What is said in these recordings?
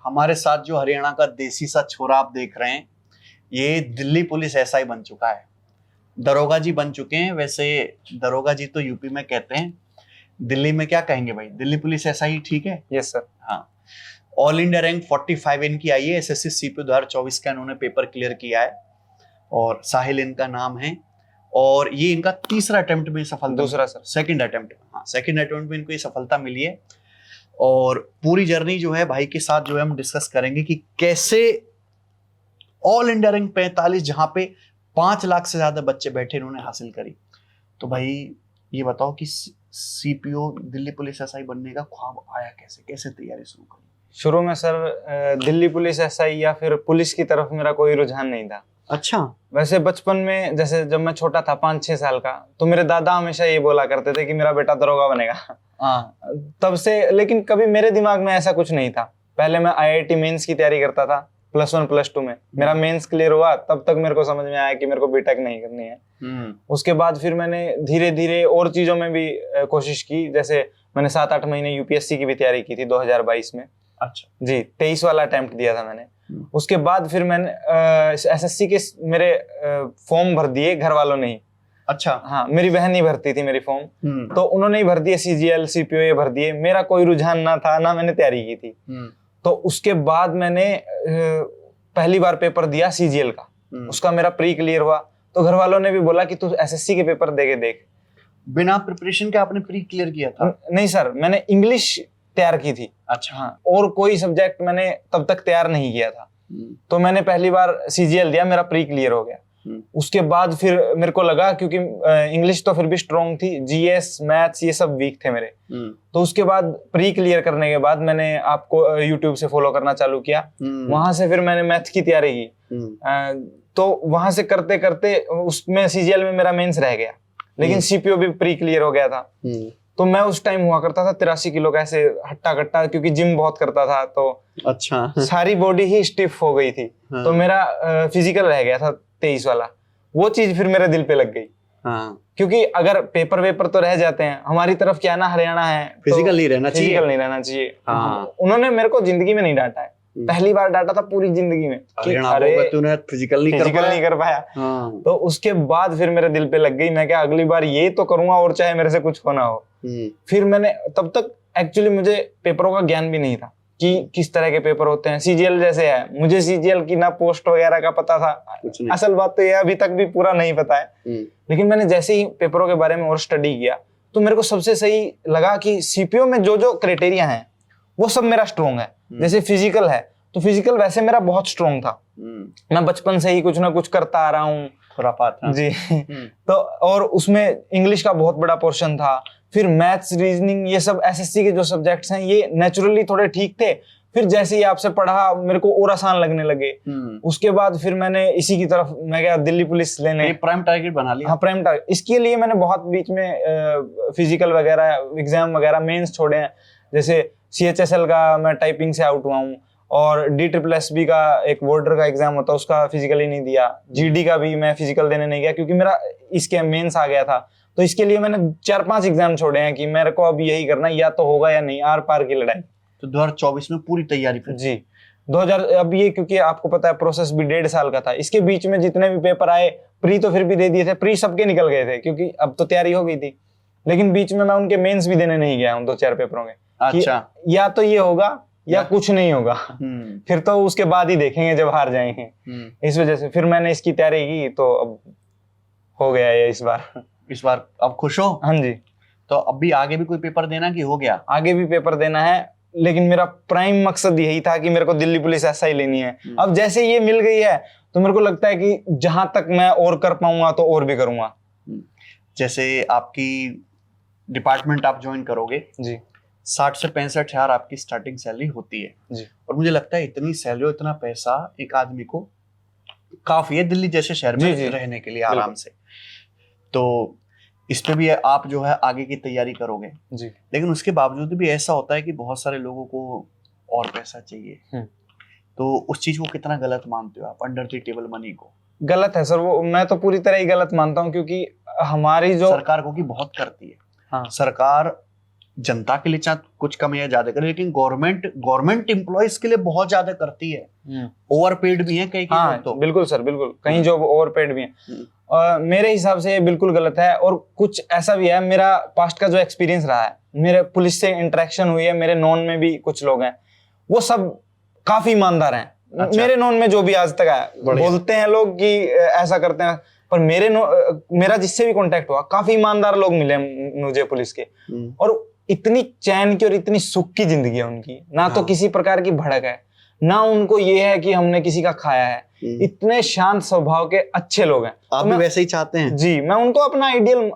हमारे साथ जो हरियाणा का देसी सा छोरा आप देख रहे हैं, ये दिल्ली पुलिस एसआई बन चुका है, दरोगा जी बन चुके हैं। वैसे दरोगा जी तो यूपी में कहते हैं, दिल्ली में क्या कहेंगे भाई? दिल्ली पुलिस एसआई ठीक है? Yes sir. हाँ। ऑल इंडिया रैंक 45 इनकी आई है। एसएससी सीपीओ 2024 का इन्होंने पेपर क्लियर किया है और साहिल इनका नाम है। और ये इनका तीसरा अटेम्प्ट में सफलता, दूसरा सर, सेकंड अटेम्प्ट, हाँ सेकंड अटेम्प्ट में इनको ये सफलता मिली है। और पूरी जर्नी जो है भाई के साथ जो है हम डिस्कस करेंगे कि कैसे ऑल इंडिया रैंक 45, जहां पे 5 लाख से ज्यादा बच्चे बैठे, इन्होंने हासिल करी। तो भाई ये बताओ कि सीपीओ दिल्ली पुलिस एसआई बनने का ख्वाब आया कैसे, कैसे तैयारी शुरू करी? शुरू में सर दिल्ली पुलिस एसआई या फिर पुलिस की तरफ मेरा कोई रुझान नहीं था। अच्छा। वैसे बचपन में, जैसे जब मैं छोटा था 5-6 साल का, तो मेरे दादा हमेशा ये बोला करते थे कि मेरा बेटा दरोगा बनेगा। हाँ। तब से, लेकिन कभी मेरे दिमाग में ऐसा कुछ नहीं था। पहले मैं आईआईटी मेंस की तैयारी करता था +1 +2 में। मेरा मेंस क्लियर हुआ तब तक मेरे को समझ में आया कि मेरे को बीटेक नहीं करनी है। उसके बाद फिर मैंने धीरे धीरे और चीजों में भी कोशिश की। जैसे मैंने 7-8 महीने यूपीएससी की भी तैयारी की थी 2022 में। अच्छा जी, 23 वाला अटेम्प्ट दिया था मैंने। उसके बाद फिर मैंने एसएससी के मेरे फॉर्म भर दिए घर वालों ने ही। अच्छा। हाँ, मेरी बहन ही भरती थी मेरी फॉर्म, तो उन्होंने ही भर दिए। सीजीएल सीपीओ ये भर दिए। मेरा कोई रुझान ना था, ना मैंने तैयारी की थी। तो उसके बाद मैंने पहली बार पेपर दिया सीजीएल का। उसका मेरा प्री क्लियर हुआ, तो घर वालों ने भी बोला कि तू एसएससी के पेपर दे के देख। बिना प्रिपरेशन के आपने प्री क्लियर किया था? नहीं सर, मैंने इंग्लिश तैयार की थी। अच्छा। हाँ, और कोई सब्जेक्ट मैंने तब तक तैयार नहीं किया था। तो मैंने पहली बार सीजीएल दिया, मेरा प्री क्लियर हो गया। उसके बाद फिर मेरे को लगा, क्योंकि इंग्लिश तो फिर भी स्ट्रॉन्ग थी, जीएस मैथ्स ये सब वीक थे मेरे। तो उसके बाद प्री क्लियर करने के बाद मैंने आपको यूट्यूब से फॉलो करना चालू किया। वहां से फिर मैंने मैथ्स की तैयारी की। तो वहां से करते करते उसमें सीजीएल में मेरा मेंस रह गया, लेकिन सीपीओ भी प्री क्लियर हो गया था। तो मैं उस टाइम हुआ करता था 83 किलो का, ऐसे हट्टा कट्टा, क्योंकि जिम बहुत करता था। तो अच्छा सारी बॉडी ही स्टिफ हो गई थी। हाँ। तो मेरा फिजिकल रह गया था 23 वाला। वो चीज फिर मेरे दिल पे लग गई। हाँ। क्योंकि अगर पेपर वेपर तो रह जाते हैं, हमारी तरफ क्या ना, हरियाणा है, फिजिकल नहीं रहना चाहिए। फिजिकल नहीं रहना चाहिए। हाँ। उन्होंने मेरे को जिंदगी में नहीं डांटा है, पहली बार डांटा था पूरी जिंदगी में कि अरे तूने फिजिकल नहीं कर पाया। हाँ। तो उसके बाद फिर मेरे दिल पे लग गई, मैं क्या अगली बार ये तो करूंगा, और चाहे मेरे से कुछ होना हो। फिर मैंने, तब तक एक्चुअली मुझे पेपरों का ज्ञान भी नहीं था कि किस तरह के पेपर होते हैं। सीजीएल जैसे है, मुझे सीजीएल की ना पोस्ट वगैरह का पता था। असल बात तो ये अभी तक भी पूरा नहीं पता है। लेकिन मैंने जैसे ही पेपरों के बारे में और स्टडी किया, तो मेरे को सबसे सही लगा कि सीपीओ में जो जो क्राइटेरिया हैं वो सब मेरा स्ट्रॉन्ग है। जैसे फिजिकल है, तो फिजिकल वैसे मेरा बहुत स्ट्रॉन्ग था। मैं बचपन से ही कुछ ना कुछ करता आ रहा हूँ। जी। तो और उसमें इंग्लिश का बहुत बड़ा पोर्शन था। फिर मैथ्स, रीजनिंग, ये सब एसएससी के जो सब्जेक्ट्स हैं, ये नेचुरली थोड़े ठीक थे। फिर जैसे ही आपसे पढ़ा, मेरे को और आसान लगने लगे। उसके बाद फिर मैंने इसी की तरफ, मैं गया दिल्ली पुलिस लेने। प्राइम टारगेट बना लिया? हाँ, प्राइम टारगेट। इसके लिए मैंने बहुत बीच में फिजिकल वगैरह, एग्जाम वगैरह, मेंस छोड़े हैं। जैसे सीएचएसएल का मैं टाइपिंग से आउट हुआ हूँ, और DSSB का एक बॉर्डर का एग्जाम होता है, उसका फिजिकली नहीं दिया। जीडी का भी मैं फिजिकल देने नहीं गया, क्योंकि मेरा इसके मेंस आ गया था। तो इसके लिए मैंने 4-5 एग्जाम छोड़े हैं कि मेरे को अब यही करना, या तो होगा या नहीं, आर पार की लड़ाई। तो 2024 में पूरी तैयारी फिर? जी, 2000 अब ये, क्योंकि आपको पता है प्रोसेस भी 1.5 साल का था। इसके बीच में जितने भी पेपर आए, प्री तो फिर भी दे दिए थे, प्री सबके निकल गए थे, क्योंकि अब तो तैयारी हो गई थी। लेकिन बीच में मैं उनके मेंस भी देने नहीं गया हूँ 2-4 पेपरों के। अच्छा। या तो ये होगा या कुछ नहीं होगा। फिर तो उसके बाद ही देखेंगे जब हार जाएंगे। इस वजह से फिर मैंने इसकी तैयारी की, तो अब हो गया ये इस बार। अब खुश हो? हाँ जी। तो अब भी आगे भी कोई पेपर देना कि हो गया? आगे भी पेपर देना है, लेकिन मेरा प्राइम मकसद यही था कि मेरे को दिल्ली पुलिस एसआई लेनी है। अब जैसे ये मिल गई है, तो मेरे को लगता है कि जहां तक मैं और कर पाऊंगा तो और भी करूंगा। जैसे आपकी डिपार्टमेंट आप ज्वाइन करोगे जी, 60 से 65 हजार आपकी स्टार्टिंग सैलरी होती है जी। और मुझे लगता है इतनी सैलरी, इतना पैसा एक आदमी को काफी है दिल्ली जैसे शहर में रहने के लिए आराम से। तो इस पे भी आप जो है आगे की तैयारी करोगे जी। लेकिन उसके बावजूद भी ऐसा होता है कि बहुत सारे लोगों को और पैसा चाहिए। तो उस चीज को कितना गलत मानते हो आप, अंडर द टेबल मनी को? गलत है सर, वो मैं तो पूरी तरह ही गलत मानता हूँ, क्योंकि हमारी जो सरकार को की बहुत करती है। हाँ। सरकार जनता के लिए चाहे कुछ कम या ज्यादा करे, लेकिन गवर्नमेंट एम्प्लॉयज के लिए बहुत ज्यादा करती है। ओवरपेड भी है कई हाँ, तो बिल्कुल सर, बिल्कुल कहीं जॉब ओवरपेड भी है। मेरे हिसाब से ये बिल्कुल गलत है। और कुछ ऐसा भी है, मेरा पास्ट का जो एक्सपीरियंस रहा है, मेरे पुलिस से इंटरेक्शन हुई है, मेरे नॉन में भी कुछ लोग हैं, वो सब काफी ईमानदार हैं। अच्छा। मेरे नॉन में जो भी आज तक है, बोलते हैं लोग कि ऐसा करते हैं, पर मेरा जिससे भी कांटेक्ट हुआ, काफी ईमानदार लोग मिले मुझे पुलिस के। और इतनी चैन की और इतनी सुख की जिंदगी है उनकी, ना तो किसी प्रकार की भड़क है, ना उनको ये है कि हमने किसी का खाया है। इतने शांत स्वभाव के अच्छे लोग हैं। आप भी वैसे ही चाहते हैं? जी, मैं उनको अपना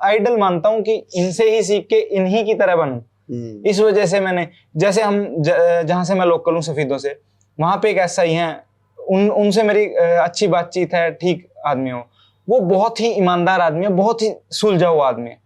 आइडल मानता हूँ कि इनसे ही सीख के इन्हीं की तरह बनूं। इस वजह से मैंने, जैसे हम जहां से मैं लोकल हूँ सफीदों से, वहां पे एक ऐसा ही है, उनसे मेरी अच्छी बातचीत है, ठीक आदमी हो, वो बहुत ही ईमानदार आदमी है, बहुत ही सुलझा हुआ आदमी है।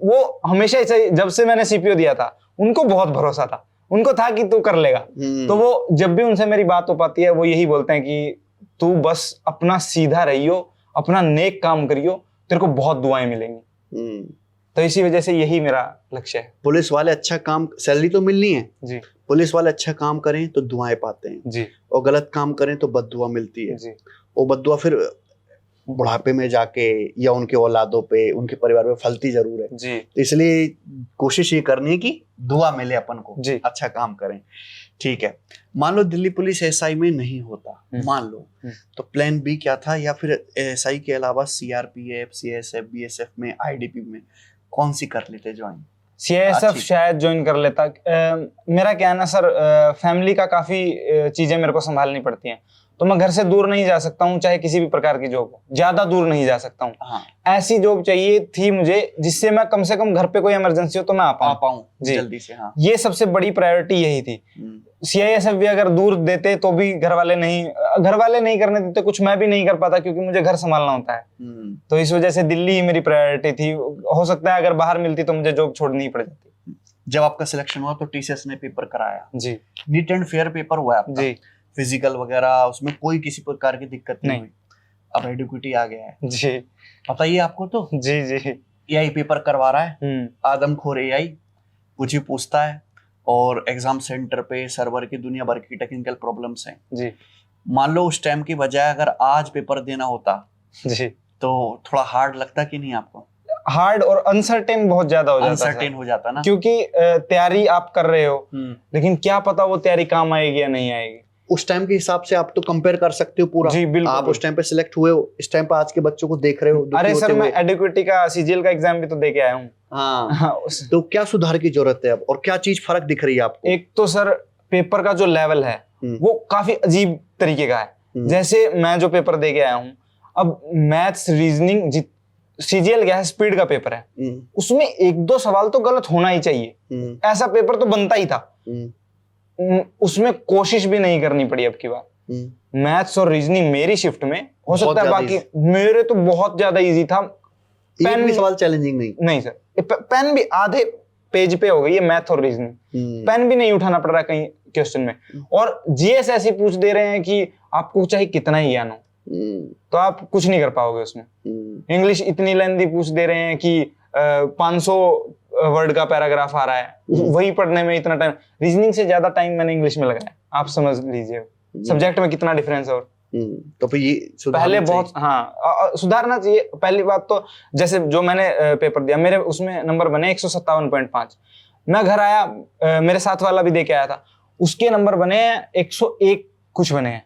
वो हमेशा ऐसे, जब से मैंने सीपीओ दिया था उनको बहुत भरोसा था, उनको था कि तू कर लेगा। तो वो जब भी उनसे मेरी बात हो पाती है, वो यही बोलते हैं कि तू बस अपना सीधा रहियो, अपना नेक काम करियो, तेरे को बहुत दुआएं मिलेंगी। तो इसी वजह से यही मेरा लक्ष्य है। पुलिस वाले अच्छा काम, सैलरी तो मिलनी है जी, पुलिस वाले अच्छा काम करें तो दुआएं पाते हैं जी, और गलत काम करें तो बद्दुआ मिलती है जी। वो बद्दुआ फिर बुढ़ापे में जाके या उनके औलादों पे, उनके परिवार पे फलती जरूर है जी। तो इसलिए कोशिश ये करनी है कि दुआ मिले अपन को, जी। अच्छा काम करें। ठीक है, मान लो दिल्ली पुलिस एसआई में नहीं होता, मान लो, तो प्लान बी क्या था? या फिर एसआई के अलावा सीआरपीएफ, सीएसएफ, बीएसएफ में, आईडीपी में कौन सी कर लेते ज्वाइन? सीआईएसएफ शायद ज्वाइन कर लेता। मेरा क्या है ना सर, फैमिली का काफी चीजें मेरे को संभालनी पड़ती हैं, तो मैं घर से दूर नहीं जा सकता हूँ, चाहे किसी भी प्रकार की जॉब हो, ज्यादा दूर नहीं जा सकता हूँ। हाँ। ऐसी जॉब चाहिए थी मुझे जिससे मैं कम से कम घर पे कोई इमरजेंसी हो तो मैं आ पाऊँ जल्दी से। हाँ, ये सबसे बड़ी प्रायोरिटी यही थी। सीआईएसएफ भी अगर दूर देते तो भी घर वाले नहीं करने देते, कुछ मैं भी नहीं कर पाता क्योंकि मुझे घर संभालना होता है। तो इस वजह से दिल्ली ही मेरी प्रायोरिटी थी। हो सकता है अगर बाहर मिलती तो मुझे जॉब छोड़नी ही पड़ जाती। जब आपका सिलेक्शन हुआ तो टीसीएस ने पेपर कराया? जी। नीट एंड फेयर पेपर हुआ आपका? जी। फिजिकल वगैरह उसमें कोई किसी प्रकार की दिक्कत नहीं हुई? अब एडुकेटी आ गया है जी, बताइए आपको तो। जी जी। एआई पेपर करवा रहा है, आदमखोर एआई कुछ भी पूछता है, और एग्जाम सेंटर पे सर्वर की दुनिया भर की टेक्निकल प्रॉब्लम्स हैं जी। मान लो उस टाइम की बजाय अगर आज पेपर देना होता जी, तो थोड़ा हार्ड लगता कि नहीं आपको? हार्ड और अनसर्टेन बहुत ज्यादा हो जाता, अनसर्टेन हो जाता ना, क्योंकि तैयारी आप कर रहे हो लेकिन क्या पता वो तैयारी काम आएगी या नहीं आएगी। उस टाइम के हिसाब से आप तो कंपेयर कर सकते हो पूरा। जी, बिल्कुल। आप उस टाइम पे सिलेक्ट हुए हो, इस टाइम पे आज के बच्चों को देख रहे हो। अरे सर, मैं एडुकेटी का सीजीएल का एग्जाम भी तो दे के आया हूँ। हाँ। तो क्या सुधार की जरूरत है अब, और क्या चीज फर्क दिख रही है आपको? एक तो सर पेपर का जो लेवल है वो काफी अजीब तरीके का है। जैसे मैं जो पेपर दे के आया हूँ, अब मैथ्स, रीजनिंग, सीजीएल क्या है, स्पीड का पेपर है, उसमें एक दो सवाल तो गलत होना ही चाहिए, ऐसा पेपर तो बनता ही था। उसमें कोशिश भी नहीं करनी पड़ी अब की बार। मैथ्स और रीजनिंग मेरी शिफ्ट में हो सकता है, बाकी मेरे तो बहुत ज्यादा इजी था। पेन भी सवाल चैलेंजिंग नहीं सर, पेन भी आधे पेज पे हो गई है मैथ और रीजनिंग, पेन भी नहीं उठाना पड़ रहा कहीं क्वेश्चन में। और जीएस ऐसी पूछ दे रहे हैं कि आपको चाहे कितना ही ज्ञान हो तो आप कुछ नहीं कर पाओगे उसमें। इंग्लिश इतनी लेंथी पूछ दे रहे हैं कि 500 वर्ड का पैराग्राफ आ रहा है, वही पढ़ने में इतना टाइम। रीजनिंग से ज्यादा टाइम मैंने इंग्लिश में लगाया, आप समझ लीजिए सब्जेक्ट में कितना डिफरेंस है। और तो फिर ये पहले बहुत सुधारना चाहिए। पहली बात तो जैसे जो मैंने पेपर दिया, मेरे उसमें नंबर बने 157.5। मैं घर आया, मेरे साथ वाला भी दे के आया था, उसके नंबर बने 101 कुछ बने हैं।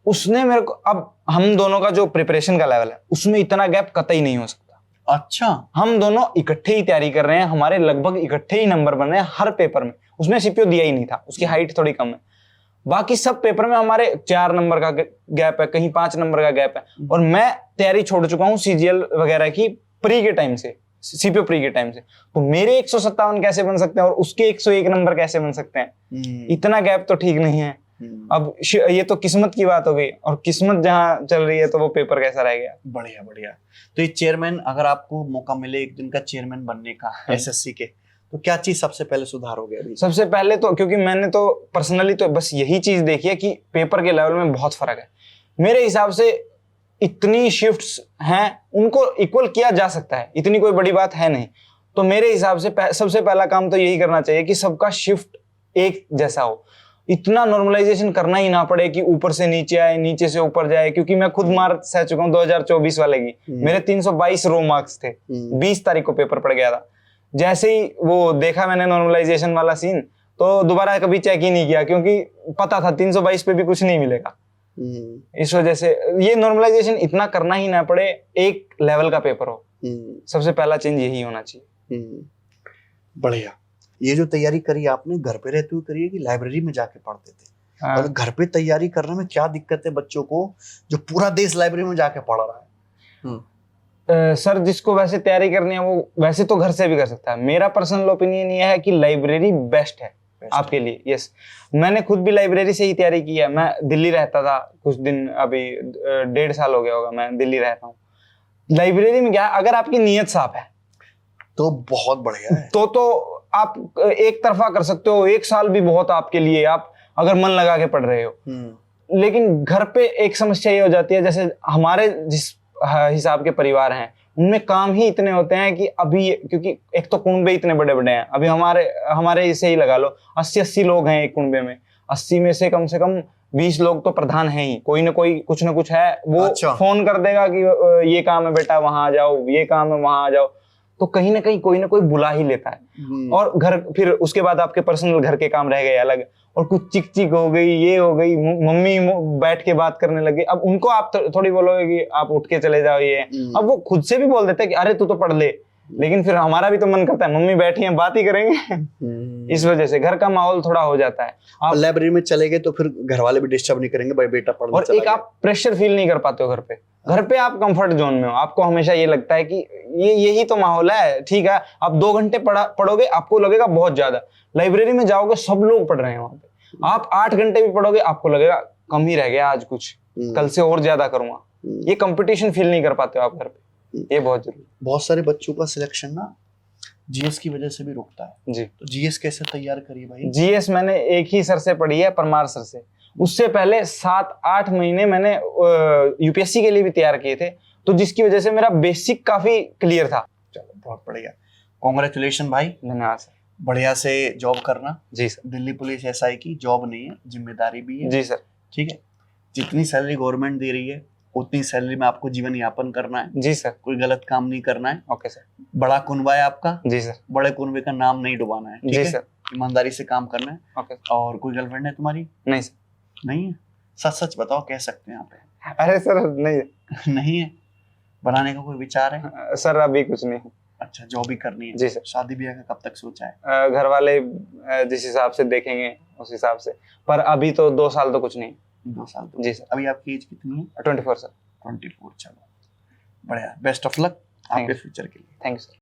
उसने मेरे को, अब हम दोनों का जो प्रिपरेशन का लेवल है उसमें इतना गैप कतई नहीं हो सकता। अच्छा, हम दोनों इकट्ठे ही तैयारी कर रहे हैं, हमारे लगभग इकट्ठे ही नंबर बन रहे हैं हर पेपर में। उसने सीपीओ दिया ही नहीं था, उसकी हाइट थोड़ी कम है। बाकी सब पेपर में हमारे 4 नंबर का गैप है, कहीं 5 नंबर का गैप है। और मैं तैयारी छोड़ चुका हूँ सीजीएल वगैरह की प्री के टाइम से, सीपीओ प्री के टाइम से। तो मेरे 157 कैसे बन सकते हैं और उसके 101 नंबर कैसे बन सकते हैं? इतना गैप तो ठीक नहीं है। अब ये तो किस्मत की बात हो गई, और किस्मत जहाँ चल रही है तो वो पेपर कैसा रह गया। बढ़िया बढ़िया। तो ये चेयरमैन, अगर आपको मौका मिले एक दिन का चेयरमैन बनने का एसएससी के, तो क्या चीज सबसे पहले सुधारोगे अभी? सबसे पहले तो, क्योंकि मैंने तो पर्सनली तो बस यही चीज देखी है कि पेपर के लेवल में बहुत फर्क है। मेरे हिसाब से इतनी शिफ्ट्स हैं, उनको इक्वल किया जा सकता है, इतनी कोई बड़ी बात है नहीं। तो मेरे हिसाब से सबसे पहला काम तो यही करना चाहिए कि सबका शिफ्ट एक जैसा हो, इतना नॉर्मलाइजेशन करना ही ना पड़े कि ऊपर से नीचे आए, नीचे से ऊपर जाए, क्योंकि मैं खुद मार सह चुका हूँ 2024 वाले की। मेरे 322 रो मार्क्स थे, 20 तारीख को पेपर पड़ गया था। जैसे ही वो देखा मैंने नॉर्मलाइजेशन वाला सीन, तो दोबारा कभी चेक ही नहीं किया, क्योंकि पता था 322 पे भी कुछ नहीं मिलेगा। इस वजह से ये नॉर्मलाइजेशन इतना करना ही ना पड़े, एक लेवल का पेपर हो, सबसे पहला चेंज यही होना चाहिए। बढ़िया। ये जो तैयारी करी आपने घर पे रहते हुए करी है कि लाइब्रेरी में जाके पढ़ते थे? और घर पे तैयारी करने में क्या दिक्कत है बच्चों को जो पूरा देश लाइब्रेरी में जाके पढ़ रहा है? सर, जिसको वैसे तैयारी करनी है वो वैसे तो घर से भी कर सकता है। मेरा पर्सनल ओपिनियन ये है कि लाइब्रेरी बेस्ट है आपके लिए। यस, मैंने खुद भी लाइब्रेरी से ही तैयारी की है। मैं दिल्ली रहता था कुछ दिन, अभी 1.5 साल हो गया होगा मैं दिल्ली रहता हूँ। लाइब्रेरी में क्या है, अगर आपकी नीयत साफ है तो बहुत बढ़िया है। तो आप एक तरफा कर सकते हो, 1 साल भी बहुत आपके लिए, आप अगर मन लगा के पढ़ रहे हो। लेकिन घर पे एक समस्या ये हो जाती है, जैसे हमारे जिस हिसाब के परिवार हैं उनमें काम ही इतने होते हैं कि अभी, क्योंकि एक तो कुनबे इतने बड़े बड़े हैं, अभी हमारे इसे ही लगा लो 80 लोग हैं एक कुनबे में। 80 में से कम 20 लोग तो प्रधान हैं ही, कोई ना कोई कुछ ना कुछ है। वो फोन कर देगा कि ये काम है बेटा वहां आ जाओ, ये काम है वहां आ जाओ, तो कहीं ना कहीं कोई ना कोई बुला ही लेता है। और घर, फिर उसके बाद आपके पर्सनल घर के काम रह गए अलग, और कुछ चिक चिक हो गई, ये हो गई, मम्मी बैठ के बात करने लगी। अब उनको आप थोड़ी बोलोगे कि आप उठ के चले जाओ, ये अब वो खुद से भी बोल देते हैं कि अरे तू तो पढ़ ले, लेकिन फिर हमारा भी तो मन करता है मम्मी बैठी हैं बात ही करेंगे। इस वजह से घर का माहौल थोड़ा हो जाता है। आप लाइब्रेरी में चले गए तो फिर घर वाले भी डिस्टर्ब नहीं करेंगे, भाई बेटा पढ़ ले। और एक आप प्रेशर फील नहीं कर पाते हो घर पे। घर पे आप कंफर्ट जोन में हो, आपको हमेशा ये लगता है कि यही तो माहौल है, ठीक है। आप 2 घंटे पढ़ोगे आपको लगेगा बहुत ज्यादा, लाइब्रेरी में जाओगे सब लोग पढ़ रहे हैं वहां पे। आप 8 घंटे भी पढ़ोगे आपको लगेगा कम ही रह गया आज, कुछ कल से और ज्यादा करूंगा। ये कंपटीशन फील नहीं कर पाते हो आप घर पे, ये बहुत जरूरी। बहुत सारे बच्चों का सिलेक्शन ना जीएस की वजह से भी रुकता है जी। तो जीएस कैसे तैयार करिए भाई? जीएस मैंने एक ही सर से पढ़ी है, परमार सर से। उससे पहले 7-8 महीने मैंने यूपीएससी के लिए भी तैयार किए थे, तो जिसकी वजह से मेरा बेसिक काफी क्लियर था। चलो बहुत बढ़िया, कांग्रेचुलेशन भाई। धन्यवाद सर। बढ़िया से जॉब करना। जी सर। दिल्ली पुलिस एसआई की जॉब नहीं है, जिम्मेदारी भी है। जी सर। ठीक है, जितनी सैलरी गवर्नमेंट दे रही है उतनी सैलरी में आपको जीवन यापन करना है। जी सर। कोई गलत काम नहीं करना है। Okay sir. बड़ा कुनबा है आपका। जी सर। बड़े कुनबे का नाम नहीं डुबाना है। जी सर। ईमानदारी से काम करना है। ओके। और कोई गर्लफ्रेंड है तुम्हारी? नहीं सर। नहीं है? सच सच बताओ, कह सकते हैं यहाँ पे। अरे सर नहीं है। नहीं है? बनाने का कोई विचार है? सर अभी कुछ नहीं। अच्छा, जॉब भी करनी है। जी सर। शादी ब्याह का कब तक सोचा है? घर वाले जिस हिसाब से देखेंगे उस हिसाब से, पर अभी तो 2 साल तो कुछ नहीं। 2 साल तो। जी सर। अभी आपकी एज कितनी है? 24 सर। 24। चलो बढ़िया, बेस्ट ऑफ लक आपके फ्यूचर के लिए। Thank you sir.